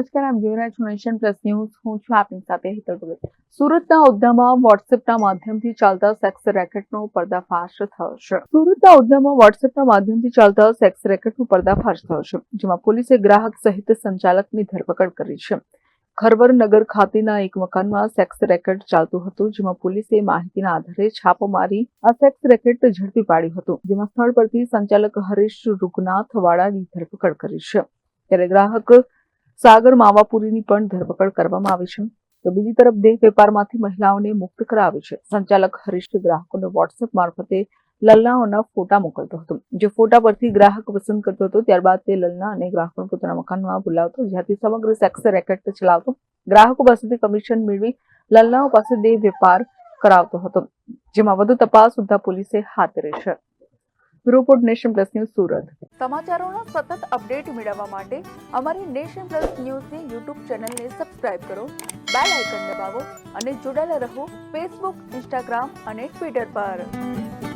નમસ્કાર, આપ જોઈ રહ્યા છો નેશન પ્લસ ન્યૂઝ. હું છું આપની સાથે હિતલ ભગત. સુરતના ઉધનામાં વોટ્સએપના માધ્યમથી ચાલતા સેક્સ રેકેટનો પર્દાફાશ થયો છે. સુરતના ઉધનામાં વોટ્સએપના માધ્યમથી ચાલતા સેક્સ રેકેટનો પર્દાફાશ થયો છે, જેમાં પોલીસે ગ્રાહક સહિત સંચાલકની ધરપકડ કરી છે. ખરવર નગર ખાતેના એક મકાનમાં સેક્સ રેકેટ ચાલતું હતું, જેમાં પોલીસે માહિતીના આધારે છાપો મારી આ સેક્સ રેકેટ ઝડપી પાડ્યું હતું, જેમાં સ્થળ પરથી સંચાલક હરીશ રૂગનાથ વાળાની ધરપકડ કરી છે. ત્યારે ગ્રાહક સાગર માવાપુરીની પણ ધરપકડ કરવામાં આવી છે. તો બીજી તરફ દેહ વેપારમાંથી મહિલાઓને મુક્ત કરાવી છે. સંચાલક હરીશ ગ્રાહકોને વોટ્સએપ મારફતે લલ્લાઓના ફોટા મોકલતો હતો, જે ફોટા પરથી ગ્રાહક પસંદ કરતો હતો. ત્યારબાદ તે લલ્લા અને ગ્રાહકોને પોતાના મકાનમાં બોલાવતો, જ્યાંથી સમગ્ર સેક્સ રેકેટ ચલાવતો, ગ્રાહકો પાસેથી કમિશન મેળવી લલ્લાઓ પાસે દેહ વેપાર કરાવતો હતો, જેમાં વધુ તપાસ સુદ્ધા પોલીસે હાથ ધરી છે. Report nation plus news Surat. સમાચારોના સતત અપડેટ મેળવવા માટે અમારી નેશન પ્લસ ન્યૂઝની યુટ્યુબ ચેનલને સબસ્ક્રાઇબ કરો, બેલ આઇકન દબાવો અને જોડાયેલા રહો ફેસબુક, ઇન્સ્ટાગ્રામ અને ટ્વિટર પર.